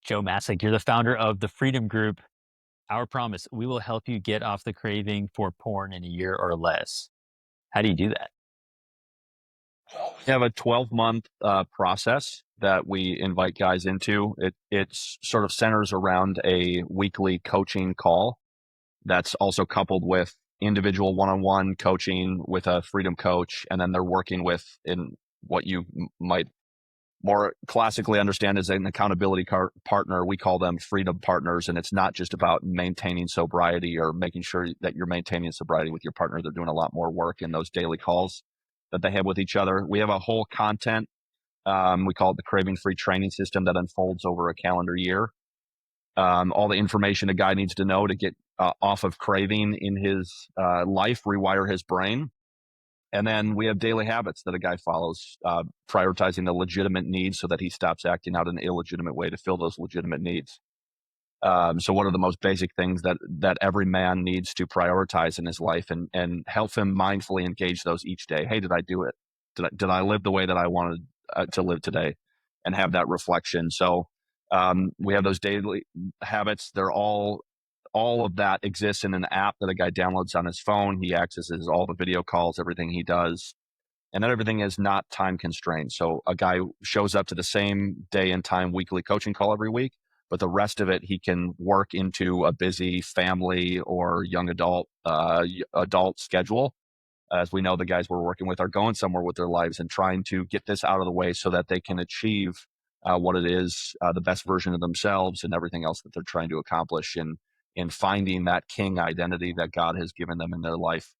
Joe Masek. You're the founder of the Freedom Group. Our promise, we will help you get off the craving for porn in a year or less. How do you do that? We have a 12-month process that we invite guys into. It's sort of centers around a weekly coaching call that's also coupled with individual one-on-one coaching with a freedom coach. And then they're working with in what you might more classically understand as an accountability partner. We call them freedom partners. And it's not just about maintaining sobriety or making sure that you're maintaining sobriety with your partner. They're doing a lot more work in those daily calls that they have with each other. We have a whole content, we call it the craving free training system that unfolds over a calendar year. All the information a guy needs to know to get off of craving in his life, rewire his brain. And then we have daily habits that a guy follows, prioritizing the legitimate needs so that he stops acting out in an illegitimate way to fill those legitimate needs. So what are the most basic things that every man needs to prioritize in his life and help him mindfully engage those each day? Hey, did I do it? Did I live the way that I wanted to live today, and have that reflection? So we have those daily habits. They're all of that exists in an app that a guy downloads on his phone. He accesses all the video calls, everything he does. And then everything is not time constrained. So a guy shows up to the same day and time weekly coaching call every week, but the rest of it he can work into a busy family or young adult schedule. As we know, the guys we're working with are going somewhere with their lives and trying to get this out of the way so that they can achieve what it is, the best version of themselves and everything else that they're trying to accomplish in finding that king identity that God has given them in their life,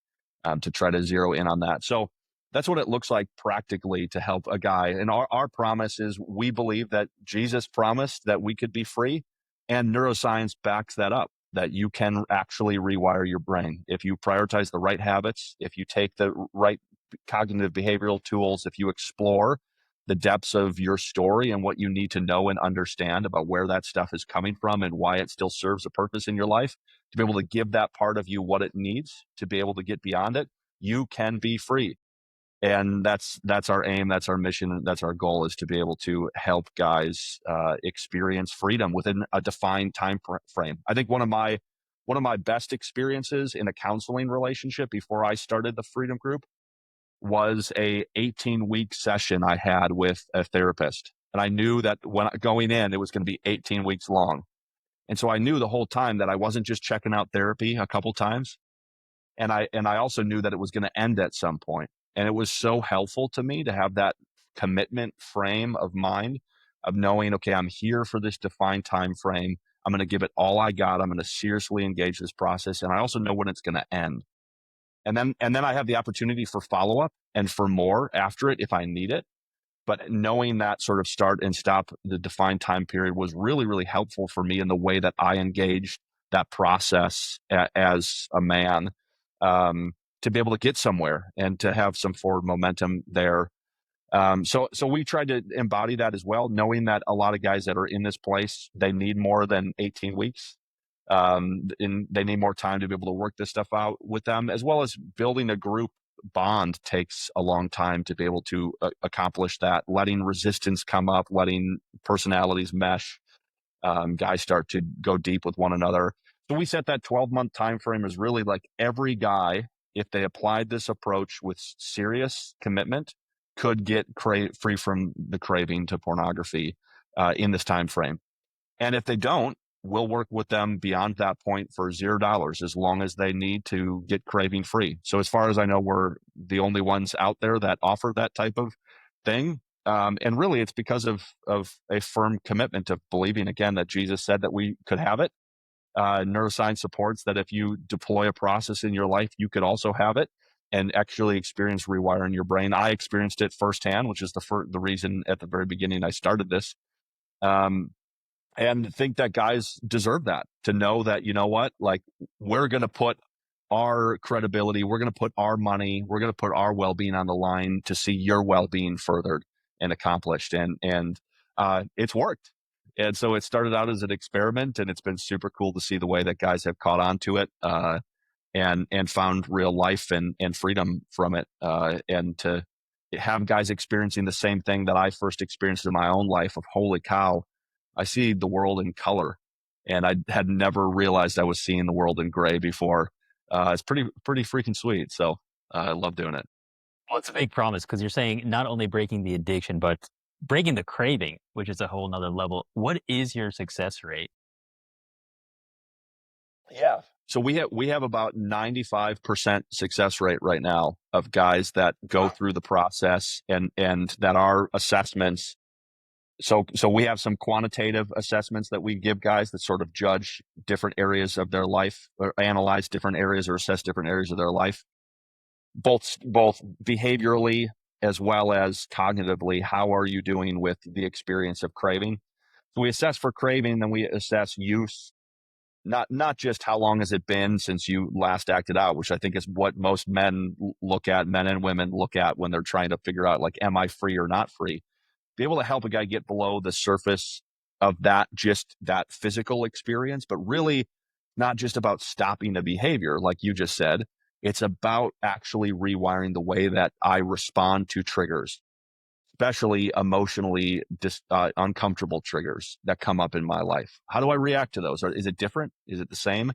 to try to zero in on that. So that's what it looks like practically to help a guy. And our promise is we believe that Jesus promised that we could be free, and neuroscience backs that up, that you can actually rewire your brain. If you prioritize the right habits, if you take the right cognitive behavioral tools, if you explore the depths of your story and what you need to know and understand about where that stuff is coming from and why it still serves a purpose in your life, to be able to give that part of you what it needs to be able to get beyond it, you can be free. And that's our aim. That's our mission. That's our goal, is to be able to help guys experience freedom within a defined time frame. I think one of my best experiences in a counseling relationship before I started the Freedom Group was a 18-week session I had with a therapist. And I knew that when going in, it was going to be 18 weeks long. And so I knew the whole time that I wasn't just checking out therapy a couple times. And I also knew that it was going to end at some point. And it was so helpful to me to have that commitment frame of mind of knowing, okay, I'm here for this defined time frame. I'm going to give it all I got. I'm going to seriously engage this process. And I also know when it's going to end. And then I have the opportunity for follow-up and for more after it if I need it. But knowing that sort of start and stop, the defined time period, was really, really helpful for me in the way that I engaged that process as a man, to be able to get somewhere and to have some forward momentum there. So we tried to embody that as well, knowing that a lot of guys that are in this place, they need more than 18 weeks. And they need more time to be able to work this stuff out with them, as well as building a group bond takes a long time to be able to accomplish that, letting resistance come up, letting personalities mesh, guys start to go deep with one another. So we set that 12-month time frame as really like every guy, if they applied this approach with serious commitment, could get free from the craving to pornography in this time frame. And if they don't, we'll work with them beyond that point for $0 as long as they need to get craving free. So as far as I know, we're the only ones out there that offer that type of thing. And really, it's because of a firm commitment of believing, again, that Jesus said that we could have it. Neuroscience supports that if you deploy a process in your life, you could also have it and actually experience rewiring your brain. I experienced it firsthand, which is the reason at the very beginning I started this. And think that guys deserve that, to know that, you know what, like, we're going to put our credibility, we're going to put our money, we're going to put our well-being on the line to see your well-being furthered and accomplished. And it's worked. And so it started out as an experiment, and it's been super cool to see the way that guys have caught on to it, and found real life and freedom from it. And to have guys experiencing the same thing that I first experienced in my own life of, holy cow, I see the world in color, and I had never realized I was seeing the world in gray before. It's pretty freaking sweet. So I love doing it. Well, it's a big promise because you're saying not only breaking the addiction, but breaking the craving, which is a whole nother level. What is your success rate? Yeah. So we have about 95% success rate right now of guys that go through the process and that are assessments. So we have some quantitative assessments that we give guys that sort of judge different areas of their life or analyze different areas or assess different areas of their life, both behaviorally as well as cognitively. How are you doing with the experience of craving? So we assess for craving, then we assess use, not just how long has it been since you last acted out, which I think is what most men look at, men and women look at when they're trying to figure out, like, am I free or not free? Be able to help a guy get below the surface of that, just that physical experience, but really not just about stopping the behavior, like you just said. It's about actually rewiring the way that I respond to triggers, especially emotionally uncomfortable triggers that come up in my life. How do I react to those? Is it different? Is it the same?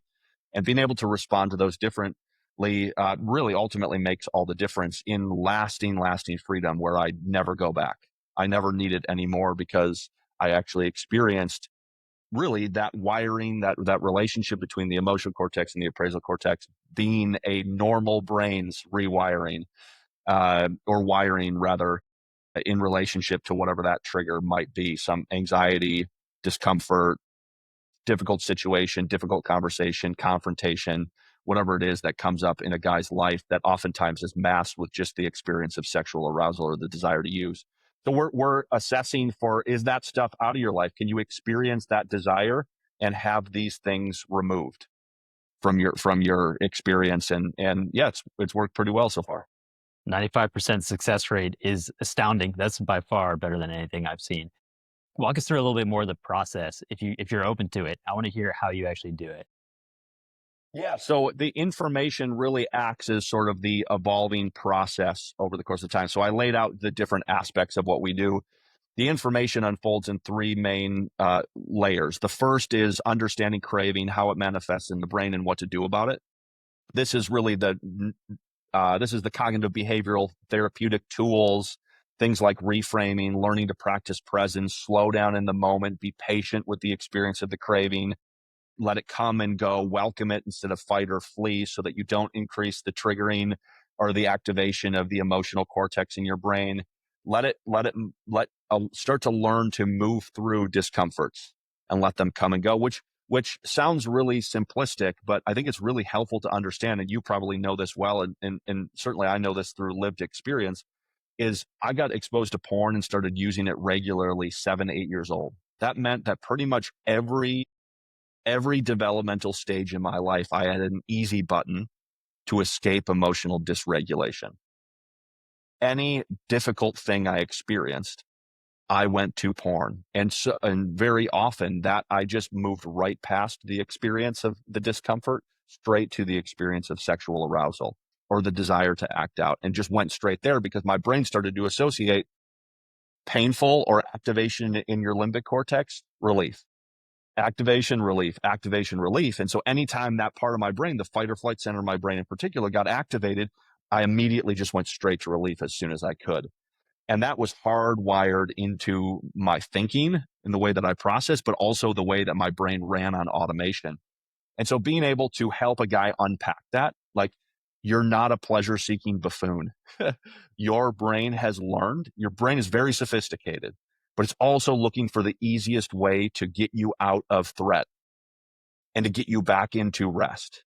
And being able to respond to those differently really ultimately makes all the difference in lasting freedom, where I never go back. I never need it anymore because I actually experienced really that wiring, that relationship between the emotional cortex and the appraisal cortex being a normal brain's rewiring, or wiring rather, in relationship to whatever that trigger might be, some anxiety, discomfort, difficult situation, difficult conversation, confrontation, whatever it is that comes up in a guy's life that oftentimes is masked with just the experience of sexual arousal or the desire to use. So we're assessing for, is that stuff out of your life? Can you experience that desire and have these things removed from your experience? And yeah, it's worked pretty well so far. 95% success rate is astounding. That's by far better than anything I've seen. Walk us through a little bit more of the process if you're open to it. I want to hear how you actually do it. Yeah. So the information really acts as sort of the evolving process over the course of time. So I laid out the different aspects of what we do. The information unfolds in three main layers. The first is understanding craving, how it manifests in the brain, and what to do about it. This is really this is the cognitive behavioral therapeutic tools, things like reframing, learning to practice presence, slow down in the moment, be patient with the experience of the craving, let it come and go, welcome it instead of fight or flee, so that you don't increase the triggering or the activation of the emotional cortex in your brain. Start to learn to move through discomforts and let them come and go, which sounds really simplistic, but I think it's really helpful to understand. And you probably know this well. And certainly I know this through lived experience, is I got exposed to porn and started using it regularly 7, 8 years old. That meant that pretty much every developmental stage in my life, I had an easy button to escape emotional dysregulation. Any difficult thing I experienced, I went to porn. And very often that I just moved right past the experience of the discomfort straight to the experience of sexual arousal or the desire to act out, and just went straight there because my brain started to associate painful or activation in your limbic cortex, relief. Activation, relief, activation, relief. And so anytime that part of my brain, the fight or flight center of my brain in particular, got activated, I immediately just went straight to relief as soon as I could. And that was hardwired into my thinking and the way that I process, but also the way that my brain ran on automation. And so being able to help a guy unpack that, like, you're not a pleasure seeking buffoon. Your brain has learned, your brain is very sophisticated, but it's also looking for the easiest way to get you out of threat and to get you back into rest.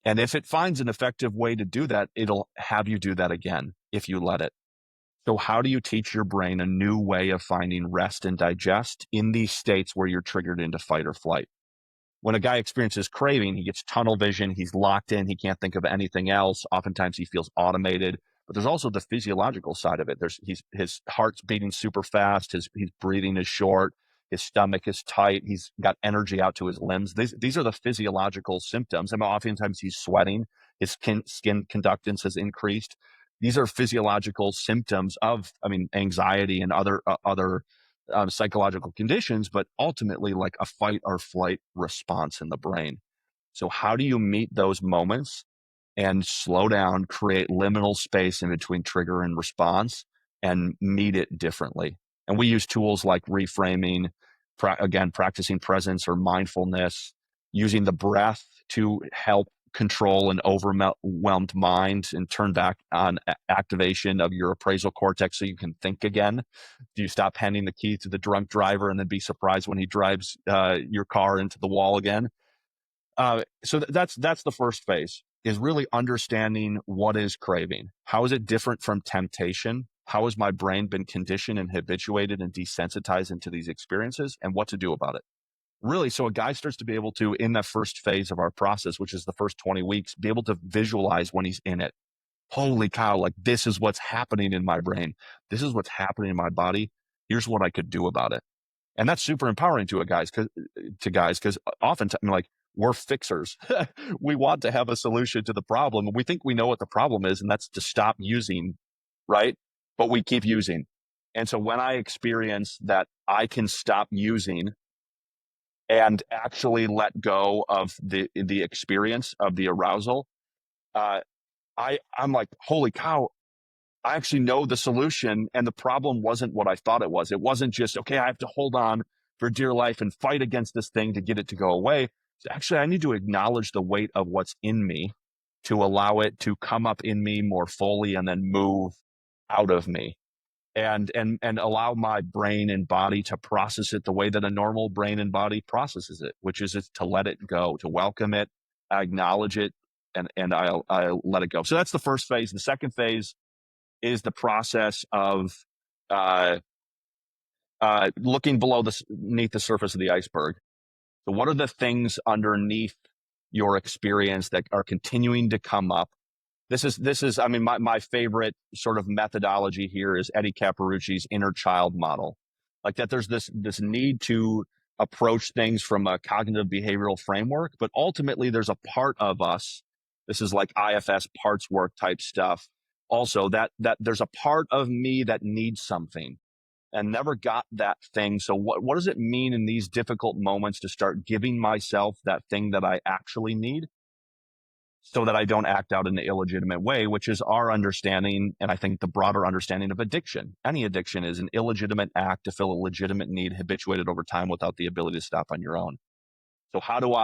And if it finds an effective way to do that, it'll have you do that again if you let it. So how do you teach your brain a new way of finding rest and digest in these states where you're triggered into fight or flight? When a guy experiences craving, he gets tunnel vision, he's locked in, he can't think of anything else. Oftentimes he feels automated, but there's also the physiological side of it. His heart's beating super fast, his breathing is short, his stomach is tight, he's got energy out to his limbs. These are the physiological symptoms. And oftentimes he's sweating, his skin conductance has increased. These are physiological symptoms of, anxiety and other psychological conditions, but ultimately like a fight or flight response in the brain. So how do you meet those moments and slow down, create liminal space in between trigger and response, and meet it differently? And we use tools like reframing, again, practicing presence or mindfulness, using the breath to help control an overwhelmed mind and turn back on activation of your appraisal cortex so you can think again. Do you stop handing the key to the drunk driver and then be surprised when he drives your car into the wall again? So that's the first phase, is really understanding what is craving. How is it different from temptation? How has my brain been conditioned and habituated and desensitized into these experiences, and what to do about it? Really, so a guy starts to be able to, in that first phase of our process, which is the first 20 weeks, be able to visualize when he's in it. Holy cow, like this is what's happening in my brain. This is what's happening in my body. Here's what I could do about it. And that's super empowering to guys, because oftentimes, like, we're fixers. We want to have a solution to the problem. We think we know what the problem is, and that's to stop using, right? But we keep using. And so when I experience that I can stop using and actually let go of the experience of the arousal, I'm like, holy cow, I actually know the solution, and the problem wasn't what I thought it was. It wasn't just, okay, I have to hold on for dear life and fight against this thing to get it to go away. Actually, I need to acknowledge the weight of what's in me to allow it to come up in me more fully and then move out of me, and allow my brain and body to process it the way that a normal brain and body processes it, which is to let it go, to welcome it, acknowledge it, and I'll let it go. So that's the first phase. The second phase is the process of looking beneath the surface of the iceberg. So what are the things underneath your experience that are continuing to come up? This is, I mean, my favorite sort of methodology here is Eddie Caparucci's inner child model. Like that there's this need to approach things from a cognitive behavioral framework, but ultimately there's a part of us, this is like IFS parts work type stuff, also that there's a part of me that needs something and never got that thing. So what does it mean in these difficult moments to start giving myself that thing that I actually need, so that I don't act out in an illegitimate way, which is our understanding, and I think the broader understanding of addiction. Any addiction is an illegitimate act to fill a legitimate need habituated over time without the ability to stop on your own. So how do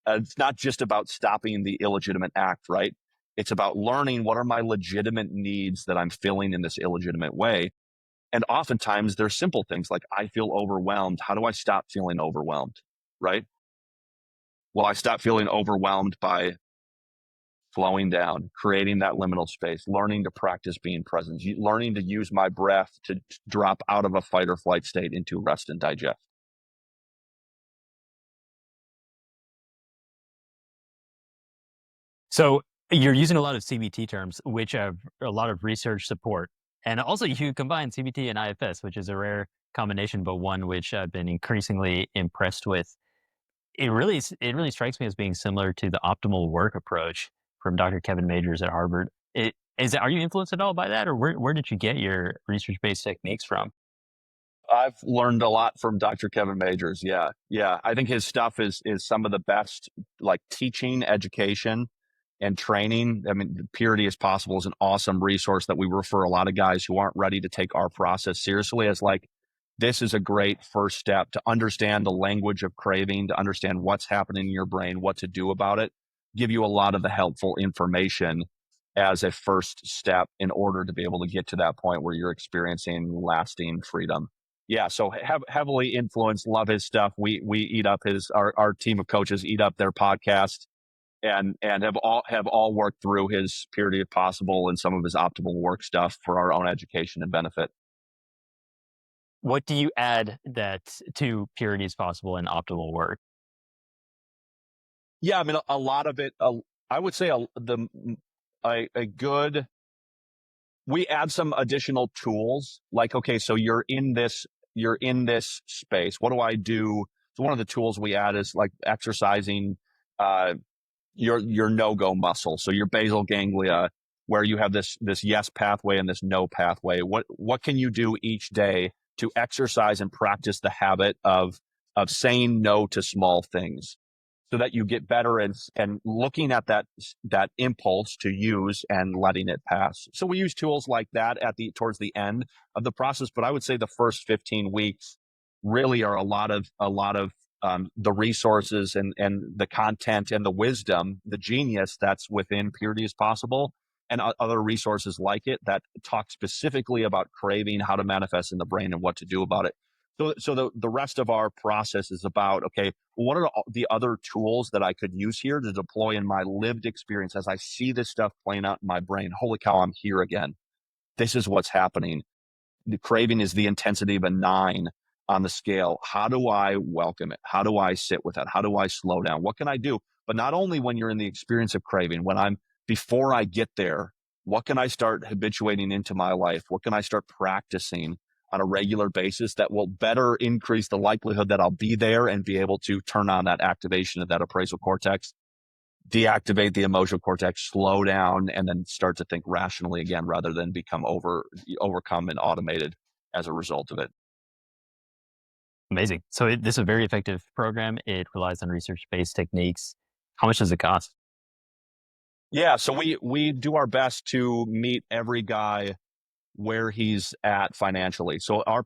it's not just about stopping the illegitimate act, right? It's about learning what are my legitimate needs that I'm filling in this illegitimate way. And oftentimes there's simple things like, I feel overwhelmed. How do I stop feeling overwhelmed, right? Well, I stop feeling overwhelmed by slowing down, creating that liminal space, learning to practice being present, learning to use my breath to drop out of a fight or flight state into rest and digest. So you're using a lot of CBT terms, which have a lot of research support. And also you combine CBT and IFS, which is a rare combination, but one which I've been increasingly impressed with. It really strikes me as being similar to the optimal work approach from Dr. Kevin Majors at Harvard. Are you influenced at all by that, or where did you get your research-based techniques from? I've learned a lot from Dr. Kevin Majors. Yeah. Yeah. I think his stuff is some of the best, like teaching, education, and training. I mean, Purity is Possible is an awesome resource that we refer a lot of guys who aren't ready to take our process seriously as like, this is a great first step to understand the language of craving, to understand what's happening in your brain, what to do about it, give you a lot of the helpful information as a first step in order to be able to get to that point where you're experiencing lasting freedom. Yeah, so heavily influenced, love his stuff. We eat up our team of coaches eat up their podcast, and have all worked through his Purity of Possible and some of his optimal work stuff for our own education and benefit. What do you add that to Purity is Possible and optimal work? Yeah, I mean, a lot of it. I would say a good. We add some additional tools, like, okay, so you're in this space. What do I do? So one of the tools we add is like exercising your no-go muscle. So your basal ganglia, where you have this yes pathway and this no pathway. What can you do each day to exercise and practice the habit of saying no to small things, so that you get better and looking at that impulse to use and letting it pass. So we use tools like that towards the end of the process. But I would say the first 15 weeks really are a lot of the resources and the content and the wisdom, the genius that's within Purity is Possible, and other resources like it that talk specifically about craving, how to manifest in the brain, and what to do about it. So the rest of our process is about, okay, what are the other tools that I could use here to deploy in my lived experience as I see this stuff playing out in my brain? Holy cow, I'm here again. This is what's happening. The craving is the intensity of a 9 on the scale. How do I welcome it? How do I sit with it? How do I slow down? What can I do? But not only when you're in the experience of craving, before I get there, what can I start habituating into my life? What can I start practicing on a regular basis that will better increase the likelihood that I'll be there and be able to turn on that activation of that appraisal cortex, deactivate the emotional cortex, slow down, and then start to think rationally again, rather than become overcome and automated as a result of it. Amazing. So this is a very effective program. It relies on research-based techniques. How much does it cost? Yeah, so we do our best to meet every guy where he's at financially. So our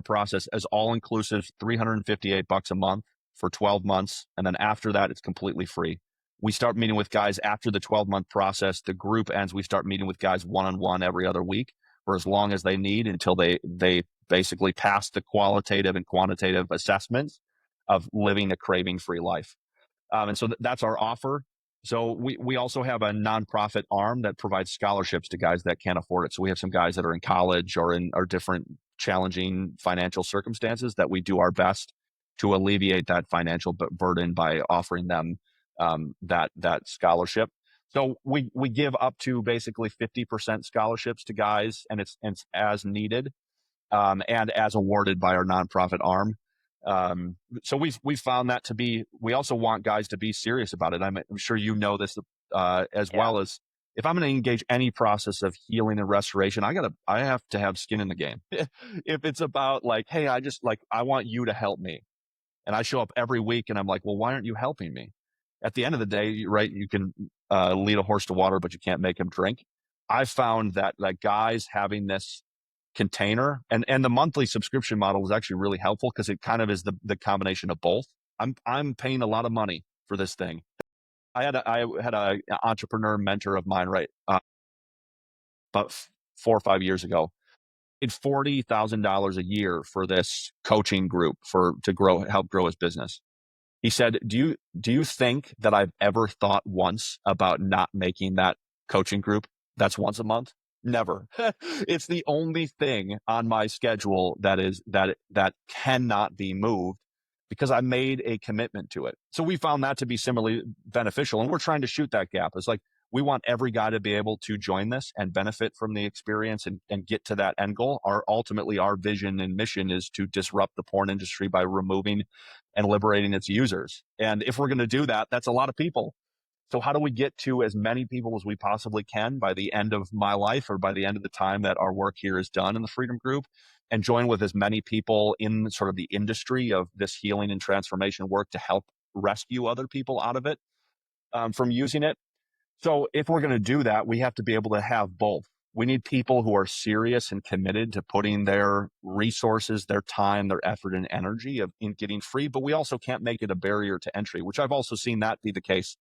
process is all inclusive, $358 a month for 12 months. And then after that, it's completely free. We start meeting with guys after the 12-month process. The group ends. We start meeting with guys one-on-one every other week for as long as they need until they basically pass the qualitative and quantitative assessments of living a craving-free life. And so that's our offer. So we also have a nonprofit arm that provides scholarships to guys that can't afford it. So we have some guys that are in college or in our different challenging financial circumstances that we do our best to alleviate that financial burden by offering them that scholarship. So we give up to basically 50% scholarships to guys, and it's as needed and as awarded by our nonprofit arm. So we found that to be, we also want guys to be serious about it. I'm sure you know this as well as, if I'm going to engage any process of healing and restoration, I have to have skin in the game. If it's about like, hey, I want you to help me. And I show up every week and I'm like, well, why aren't you helping me? At the end of the day, right, you can lead a horse to water, but you can't make him drink. I found that guys having this container and the monthly subscription model is actually really helpful because it kind of is the combination of both. I'm paying a lot of money for this thing. I had a entrepreneur mentor of mine, right, about 4 or 5 years ago. It's $40,000 a year for this coaching group to help grow his business. He said, do you think that I've ever thought once about not making that coaching group that's once a month? Never. It's the only thing on my schedule that cannot be moved because I made a commitment to it. So we found that to be similarly beneficial, and we're trying to shoot that gap. It's like we want every guy to be able to join this and benefit from the experience and get to that end goal. Ultimately, our vision and mission is to disrupt the porn industry by removing and liberating its users. And if we're going to do that, that's a lot of people. So how do we get to as many people as we possibly can by the end of my life or by the end of the time that our work here is done in the Freedom Group, and join with as many people in sort of the industry of this healing and transformation work to help rescue other people out of it from using it? So if we're going to do that, we have to be able to have both. We need people who are serious and committed to putting their resources, their time, their effort, and energy in getting free, but we also can't make it a barrier to entry, which I've also seen that be the case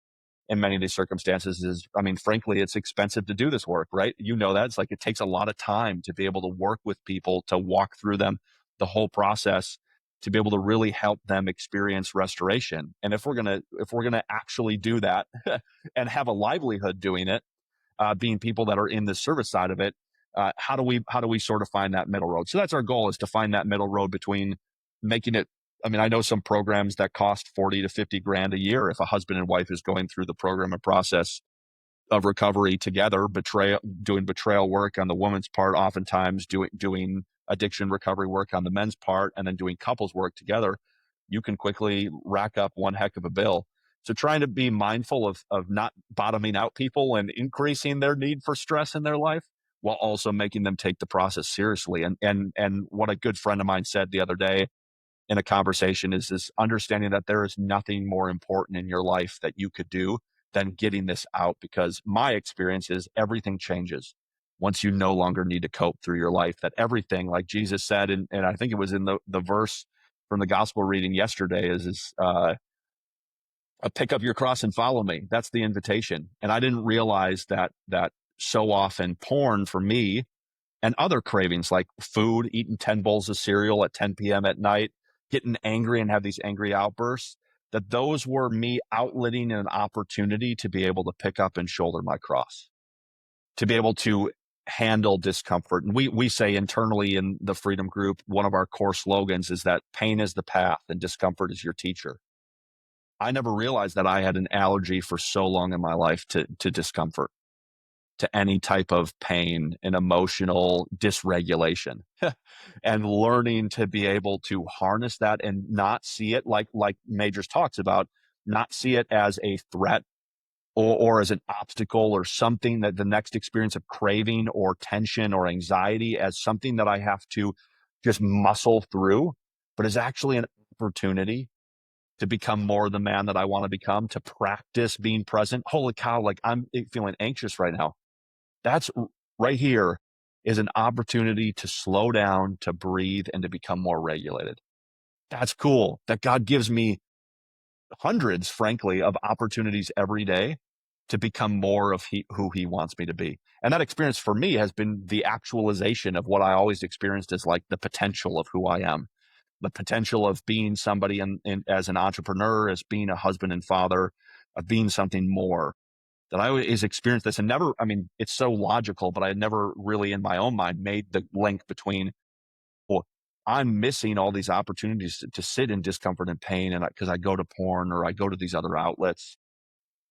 in many of these circumstances. Frankly, it's expensive to do this work, right? You know that. It's like it takes a lot of time to be able to work with people, to walk through them, the whole process, to be able to really help them experience restoration. And if we're gonna actually do that and have a livelihood doing it, being people that are in the service side of it, how do we sort of find that middle road? So that's our goal, is to find that middle road between making it. I know some programs that cost 40 to 50 grand a year if a husband and wife is going through the program and process of recovery together, doing betrayal work on the woman's part, oftentimes doing addiction recovery work on the men's part, and then doing couples work together. You can quickly rack up one heck of a bill. So trying to be mindful of not bottoming out people and increasing their need for stress in their life, while also making them take the process seriously. And what a good friend of mine said the other day in a conversation is this understanding that there is nothing more important in your life that you could do than getting this out, because my experience is everything changes once you no longer need to cope through your life. That everything, like Jesus said, and I think it was in the verse from the gospel reading yesterday, is pick up your cross and follow me. That's the invitation. And I didn't realize that so often porn for me and other cravings like food, eating 10 bowls of cereal at 10 p.m. at night, getting angry and have these angry outbursts, that those were me outletting an opportunity to be able to pick up and shoulder my cross, to be able to handle discomfort. And we say internally in the Freedom Group, one of our core slogans is that pain is the path and discomfort is your teacher. I never realized that I had an allergy for so long in my life to discomfort, to any type of pain and emotional dysregulation. And learning to be able to harness that and not see it like Majors talks about, not see it as a threat or as an obstacle or something, that the next experience of craving or tension or anxiety as something that I have to just muscle through, but is actually an opportunity to become more the man that I want to become, to practice being present. Holy cow, like I'm feeling anxious right now. That's right here is an opportunity to slow down, to breathe, and to become more regulated. That's cool. That God gives me hundreds, frankly, of opportunities every day to become more of who he wants me to be. And that experience for me has been the actualization of what I always experienced as like the potential of who I am, the potential of being somebody as an entrepreneur, as being a husband and father, of being something more. That I always experienced this and never, I mean, it's so logical, but I had never really in my own mind made the link between, well, I'm missing all these opportunities to sit in discomfort and pain, and because I go to porn or I go to these other outlets.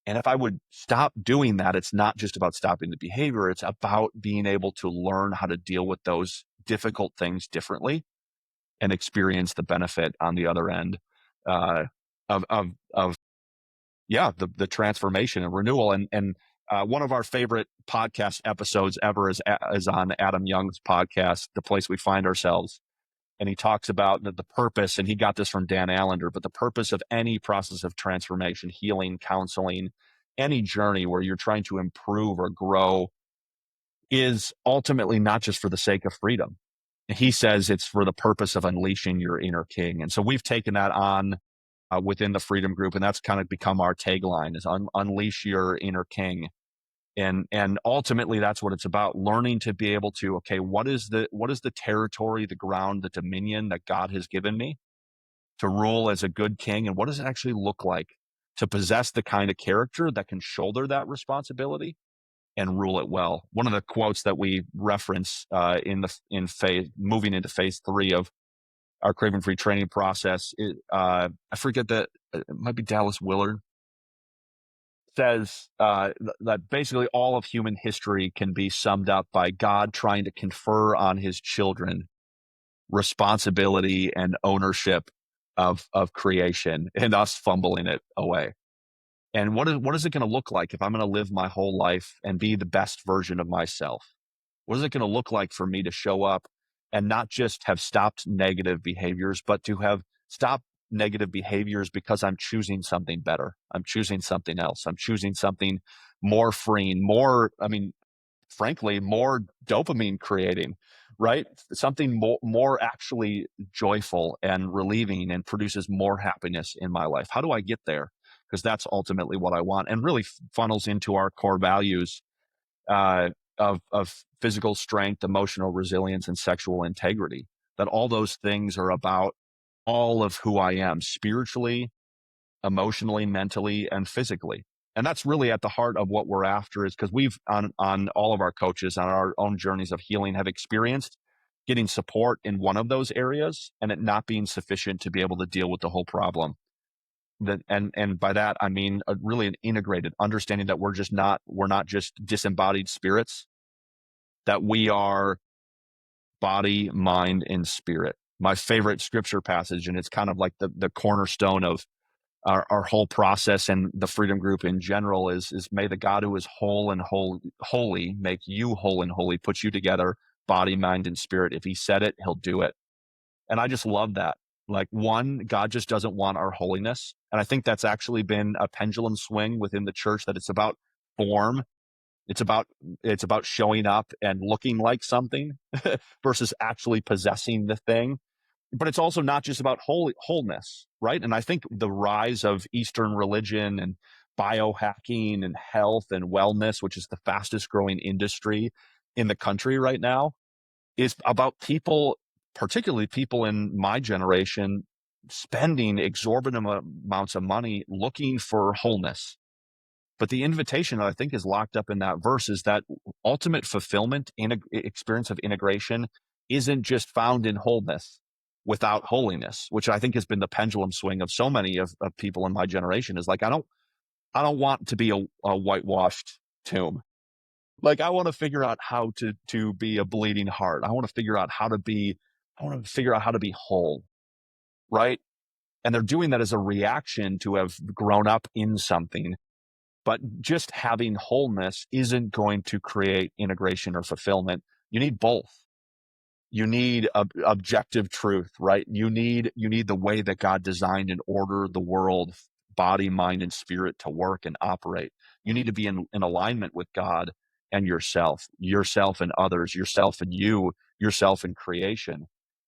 And if I would stop doing that, it's not just about stopping the behavior. It's about being able to learn how to deal with those difficult things differently and experience the benefit on the other end uh, of yeah, the transformation and renewal. And one of our favorite podcast episodes ever is on Adam Young's podcast, The Place We Find Ourselves. And he talks about the purpose, and he got this from Dan Allender, but the purpose of any process of transformation, healing, counseling, any journey where you're trying to improve or grow is ultimately not just for the sake of freedom. He says it's for the purpose of unleashing your inner king. And so we've taken that on within the Freedom Group, and that's kind of become our tagline: is unleash your inner king. And ultimately, that's what it's about: learning to be able to, okay, what is the territory, the ground, the dominion that God has given me to rule as a good king, and what does it actually look like to possess the kind of character that can shoulder that responsibility and rule it well. One of the quotes that we reference in phase moving into phase 3 of our craving free training process, I forget that it might be Dallas Willard, says that basically all of human history can be summed up by God trying to confer on his children responsibility and ownership of creation, and us fumbling it away. And what is it going to look like if I'm going to live my whole life and be the best version of myself? What is it going to look like for me to show up and not just have stopped negative behaviors, but to have stopped negative behaviors because I'm choosing something better? I'm choosing something else. I'm choosing something more freeing, more, I mean, frankly, more dopamine creating, right? Something more actually joyful and relieving and produces more happiness in my life. How do I get there? Because that's ultimately what I want, and really funnels into our core values uh, of physical strength, emotional resilience, and sexual integrity. That all those things are about all of who I am spiritually, emotionally, mentally, and physically. And that's really at the heart of what we're after, is because we've on all of our coaches on our own journeys of healing have experienced getting support in one of those areas and it not being sufficient to be able to deal with the whole problem. And by that I mean really an integrated understanding that we're not just disembodied spirits, that we are body, mind, and spirit. My favorite scripture passage, and it's kind of like the cornerstone of our whole process and the Freedom Group in general is may the God who is whole and holy make you whole and holy, put you together, body, mind, and spirit. If he said it, he'll do it. And I just love that. Like, one, God just doesn't want our holiness. And I think that's actually been a pendulum swing within the church, that it's about form. It's about showing up and looking like something versus actually possessing the thing. But it's also not just about wholeness, right? And I think the rise of Eastern religion and biohacking and health and wellness, which is the fastest growing industry in the country right now, is about people, particularly people in my generation, spending exorbitant amounts of money looking for wholeness. But the invitation that I think is locked up in that verse is that ultimate fulfillment in experience of integration isn't just found in wholeness without holiness, which I think has been the pendulum swing of so many of people in my generation. Is like, I don't want to be a whitewashed tomb. Like, I want to figure out how to be a bleeding heart. I want to figure out how to be whole, right? And they're doing that as a reaction to have grown up in something. But just having wholeness isn't going to create integration or fulfillment. You need both. You need objective truth, right? You need the way that God designed and ordered the world, body, mind, and spirit, to work and operate. You need to be in alignment with God and yourself and others, yourself and you, yourself and creation.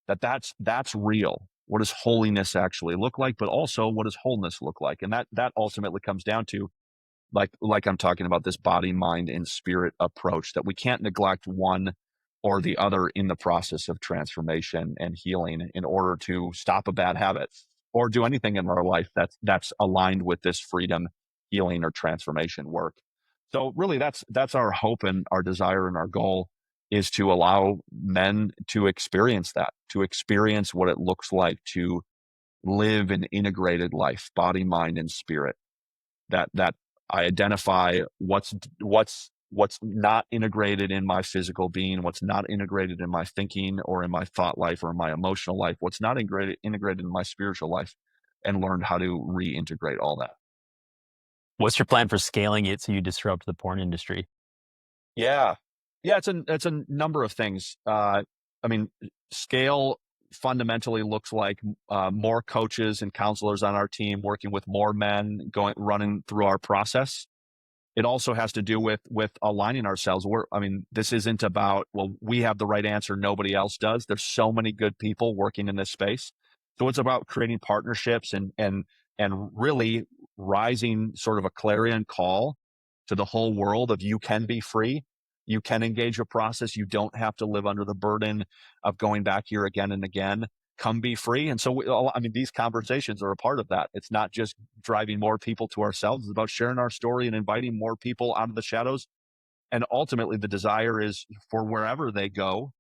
That's real. What does holiness actually look like? But also, what does wholeness look like? And that ultimately comes down to, like I'm talking about, this body, mind, and spirit approach, that we can't neglect one or the other in the process of transformation and healing in order to stop a bad habit or do anything in our life that's aligned with this freedom, healing, or transformation work. So really, that's our hope and our desire and our goal, is to allow men to experience that, to experience what it looks like to live an integrated life, body, mind, and spirit. That I identify what's not integrated in my physical being, what's not integrated in my thinking or in my thought life or in my emotional life, what's not integrated in my spiritual life, and learn how to reintegrate all that. What's your plan for scaling it so you disrupt the porn industry? Yeah. Yeah, it's a number of things. I mean, scale fundamentally looks like more coaches and counselors on our team, working with more men, running through our process. It also has to do with aligning ourselves. This isn't about, well, we have the right answer, nobody else does. There's so many good people working in this space. So it's about creating partnerships and really rising sort of a clarion call to the whole world of, you can be free. You can engage a process. You don't have to live under the burden of going back here again and again. Come be free. And so, these conversations are a part of that. It's not just driving more people to ourselves. It's about sharing our story and inviting more people out of the shadows. And ultimately, the desire is for wherever they go,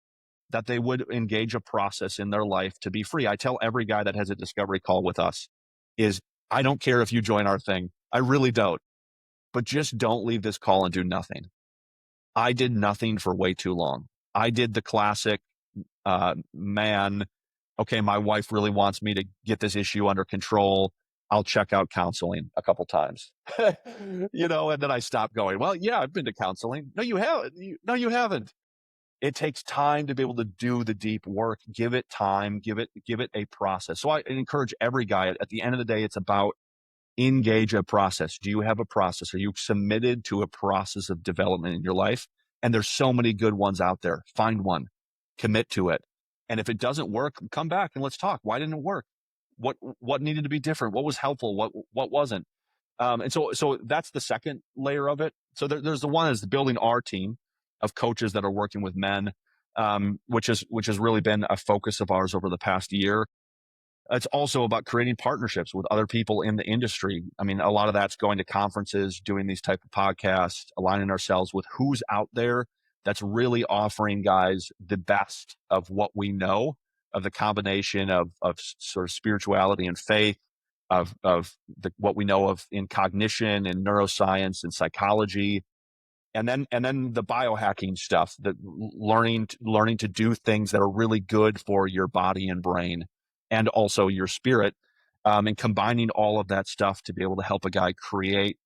that they would engage a process in their life to be free. I tell every guy that has a discovery call with us is, I don't care if you join our thing. I really don't. But just don't leave this call and do nothing. I did nothing for way too long. I did the classic, man, okay, my wife really wants me to get this issue under control. I'll check out counseling a couple times, and then I stopped going, well, yeah, I've been to counseling. No, you haven't. No, you haven't. It takes time to be able to do the deep work. Give it time, give it a process. So I encourage every guy, at the end of the day, it's about engage a process. Do you have a process? Are you submitted to a process of development in your life? And there's so many good ones out there. Find one, commit to it. And if it doesn't work, come back and let's talk. Why didn't it work? What needed to be different? What was helpful? What wasn't? And so that's the second layer of it. So there's the one is building our team of coaches that are working with men, which has really been a focus of ours over the past year. It's also about creating partnerships with other people in the industry. A lot of that's going to conferences, doing these type of podcasts, aligning ourselves with who's out there that's really offering guys the best of what we know, of the combination of sort of spirituality and faith, of what we know of in cognition and neuroscience and psychology, and then the biohacking stuff, that learning to do things that are really good for your body and brain, and also your spirit. and combining all of that stuff to be able to help a guy create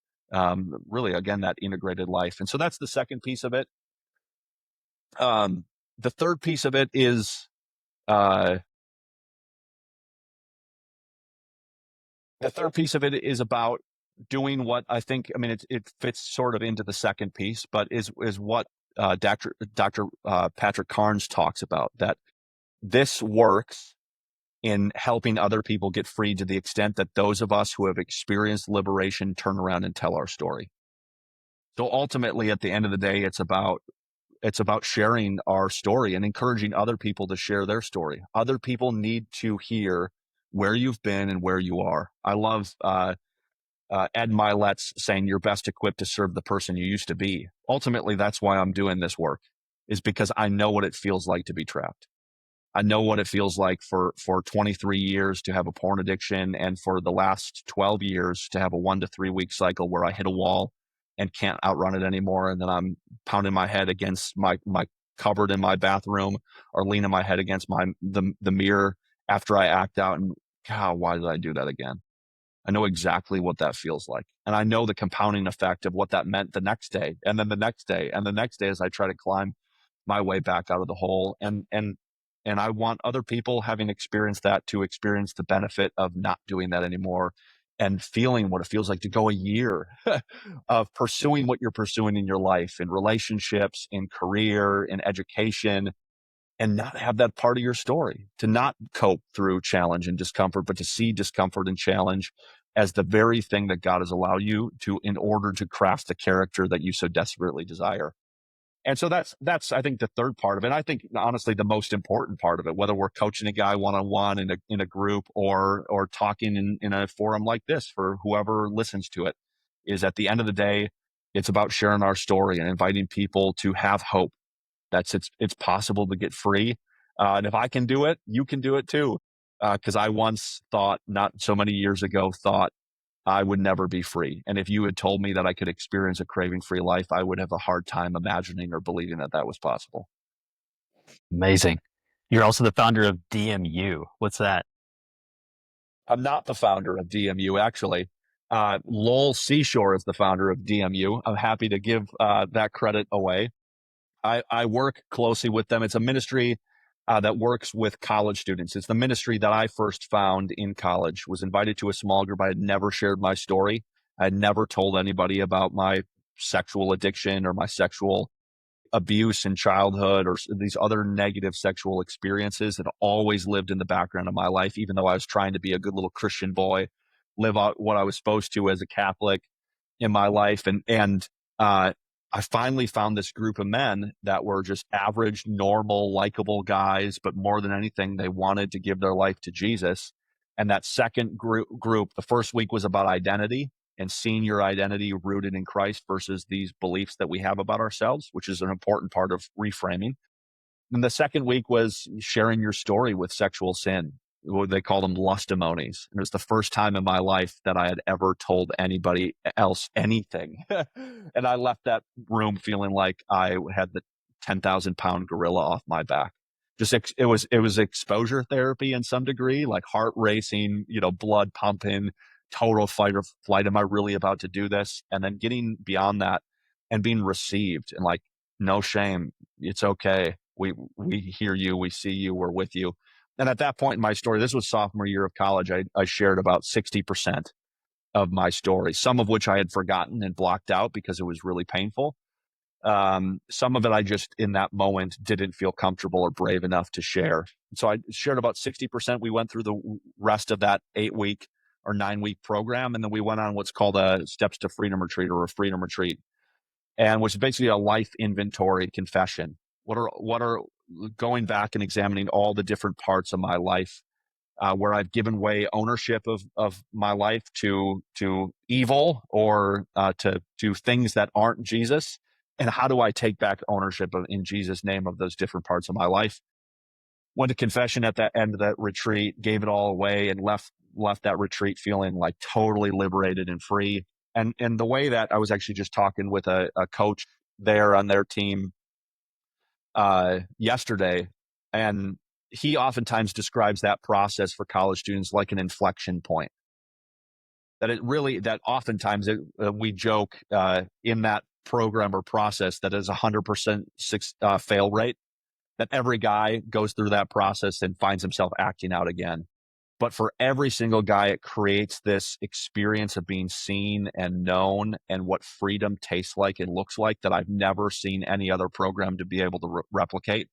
really, again, that integrated life. And so that's the second piece of it. The third piece of it is uh, about doing what I think. I mean, it fits sort of into the second piece, but is what Dr. Patrick Carnes talks about, that this works in helping other people get free to the extent that those of us who have experienced liberation turn around and tell our story. So ultimately, at the end of the day, it's about sharing our story and encouraging other people to share their story. Other people need to hear where you've been and where you are. I love Ed Milet's saying, "You're best equipped to serve the person you used to be." Ultimately, that's why I'm doing this work, is because I know what it feels like to be trapped. I know what it feels like for 23 years to have a porn addiction, and for the last 12 years to have a 1 to 3 week cycle where I hit a wall and can't outrun it anymore. And then I'm pounding my head against my cupboard in my bathroom, or leaning my head against the mirror after I act out. And God, why did I do that again? I know exactly what that feels like. And I know the compounding effect of what that meant the next day, and then the next day, and the next day, as I try to climb my way back out of the hole. And I want other people, having experienced that, to experience the benefit of not doing that anymore, and feeling what it feels like to go a year of pursuing what you're pursuing in your life, in relationships, in career, in education, and not have that part of your story, to not cope through challenge and discomfort, but to see discomfort and challenge as the very thing that God has allowed you to, in order to craft the character that you so desperately desire. And so that's I think the third part of it. And I think honestly the most important part of it, whether we're coaching a guy one-on-one in a group, or talking in a forum like this for whoever listens to it, is at the end of the day, it's about sharing our story and inviting people to have hope. It's possible to get free. And if I can do it, you can do it too. Because I once thought, not so many years ago, thought I would never be free. And if you had told me that I could experience a craving free life, I would have a hard time imagining or believing that that was possible. Amazing. You're also the founder of DMU. What's that? I'm not the founder of DMU, actually. Lowell Seashore is the founder of DMU. I'm happy to give that credit away. I work closely with them. It's a ministry that works with college students. It's the ministry that I first found in college. Was invited to a small group. I had never shared my story. I had never told anybody about my sexual addiction or my sexual abuse in childhood, or these other negative sexual experiences that always lived in the background of my life, even though I was trying to be a good little Christian boy, live out what I was supposed to as a Catholic in my life. And I finally found this group of men that were just average, normal, likable guys, but more than anything, they wanted to give their life to Jesus. And that second group, the first week was about identity and seeing your identity rooted in Christ versus these beliefs that we have about ourselves, which is an important part of reframing. And the second week was sharing your story with sexual sin. What they call them lustimonies. And it was the first time in my life that I had ever told anybody else anything. And I left that room feeling like I had the 10,000-pound gorilla off my back. Just it was exposure therapy in some degree, like heart racing, blood pumping, total fight or flight. Am I really about to do this? And then getting beyond that and being received, and like, no shame. It's okay. We hear you. We see you. We're with you. And at that point in my story, this was sophomore year of college, I shared about 60% of my story, some of which I had forgotten and blocked out because it was really painful. Some of it I just, in that moment, didn't feel comfortable or brave enough to share. So I shared about 60%. We went through the rest of that 8-week or 9-week program. And then we went on what's called a Steps to Freedom retreat, or a freedom retreat, and which is basically a life inventory confession. What are going back and examining all the different parts of my life where I've given away ownership of my life to evil, or to things that aren't Jesus, and how do I take back ownership in Jesus' name of those different parts of my life? Went to confession at that end of that retreat, gave it all away, and left that retreat feeling like totally liberated and free. And the way that I was actually just talking with a coach there on their team yesterday, and he oftentimes describes that process for college students like an inflection point. That oftentimes we joke in that program or process that is 100% fail rate, that every guy goes through that process and finds himself acting out again. But for every single guy, it creates this experience of being seen and known and what freedom tastes like and looks like that I've never seen any other program to be able to replicate,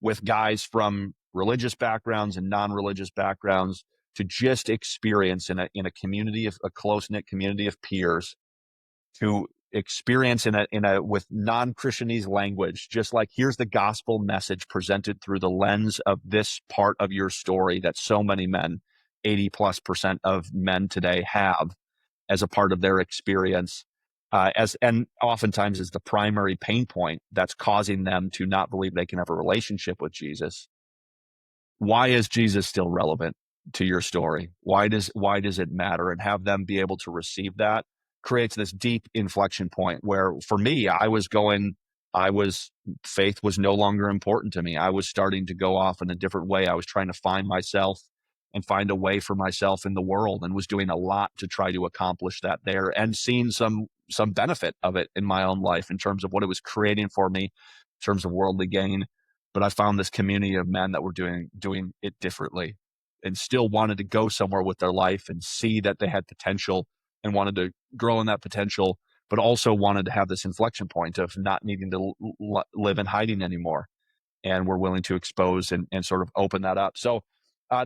with guys from religious backgrounds and non-religious backgrounds to just experience in a community of a close-knit community of peers, to experience in a with non-Christianese language, just like, here's the gospel message presented through the lens of this part of your story that so many men, 80+% of men today, have as a part of their experience, and oftentimes is the primary pain point that's causing them to not believe they can have a relationship with Jesus. Why is Jesus still relevant to your story? Why does it matter? And have them be able to receive that creates this deep inflection point where, for me, faith was no longer important to me. I was starting to go off in a different way. I was trying to find myself and find a way for myself in the world, and was doing a lot to try to accomplish that there, and seeing some benefit of it in my own life in terms of what it was creating for me in terms of worldly gain. But I found this community of men that were doing it differently and still wanted to go somewhere with their life and see that they had potential and wanted to grow in that potential, but also wanted to have this inflection point of not needing to live in hiding anymore. And we're willing to expose and sort of open that up. So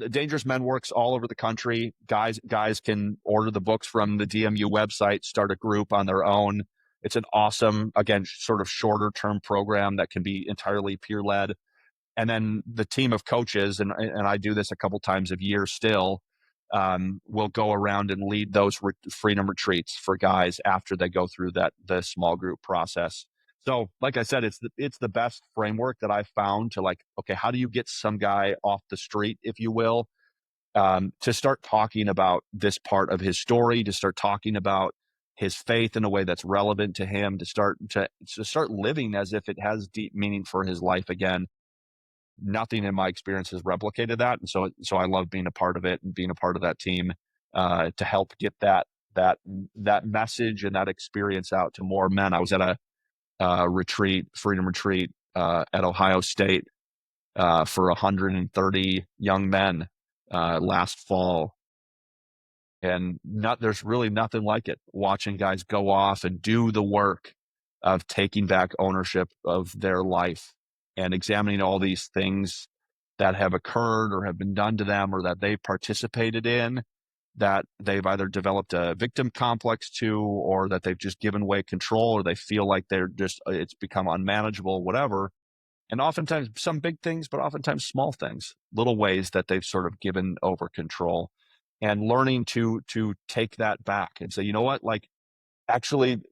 Dangerous Men works all over the country. Guys can order the books from the DMU website, start a group on their own. It's an awesome, again, sort of shorter term program that can be entirely peer led. And then the team of coaches, and I do this a couple times a year still, will go around and lead those freedom retreats for guys after they go through the small group process. So, like I said, it's the best framework that I've found to, like, okay, how do you get some guy off the street, if you will, to start talking about this part of his story, to start talking about his faith in a way that's relevant to him, to start living as if it has deep meaning for his life again. Nothing in my experience has replicated that, and so I love being a part of it and being a part of that team to help get that message and that experience out to more men. I was at a freedom retreat at Ohio State for 130 young men last fall. And there's really nothing like it, watching guys go off and do the work of taking back ownership of their life and examining all these things that have occurred or have been done to them or that they participated in, that they've either developed a victim complex to, or that they've just given away control, or they feel like it's become unmanageable, whatever. And oftentimes some big things, but oftentimes small things, little ways that they've sort of given over control, and learning to take that back and say, you know what, like, actually,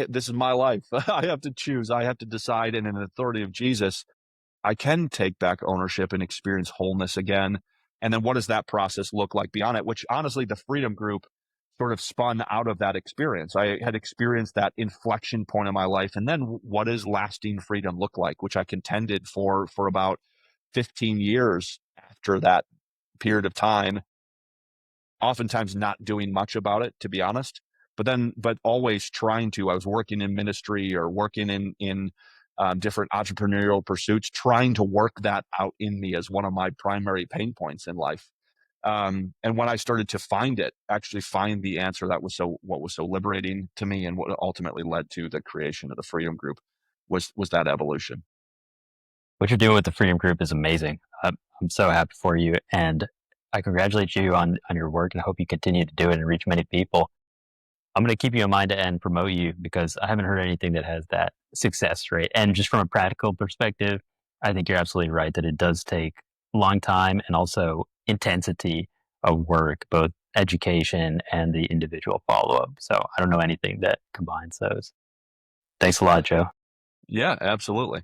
this is my life. I have to choose. I have to decide. And in the authority of Jesus, I can take back ownership and experience wholeness again. And then what does that process look like beyond it? Which, honestly, the Freedom Group sort of spun out of that experience. I had experienced that inflection point in my life. And then what does lasting freedom look like, which I contended for about 15 years after that period of time, oftentimes not doing much about it, to be honest, but always trying to. I was working in ministry or working in different entrepreneurial pursuits, trying to work that out in me as one of my primary pain points in life. And when I started to actually find the answer, what was so liberating to me, and what ultimately led to the creation of the Freedom Group was that evolution. What you're doing with the Freedom Group is amazing. I'm so happy for you, and I congratulate you on your work, and I hope you continue to do it and reach many people. I'm going to keep you in mind and promote you, because I haven't heard anything that has that success rate. And just from a practical perspective, I think you're absolutely right that it does take a long time and also intensity of work, both education and the individual follow-up. So I don't know anything that combines those. Thanks a lot, Joe. Yeah, absolutely.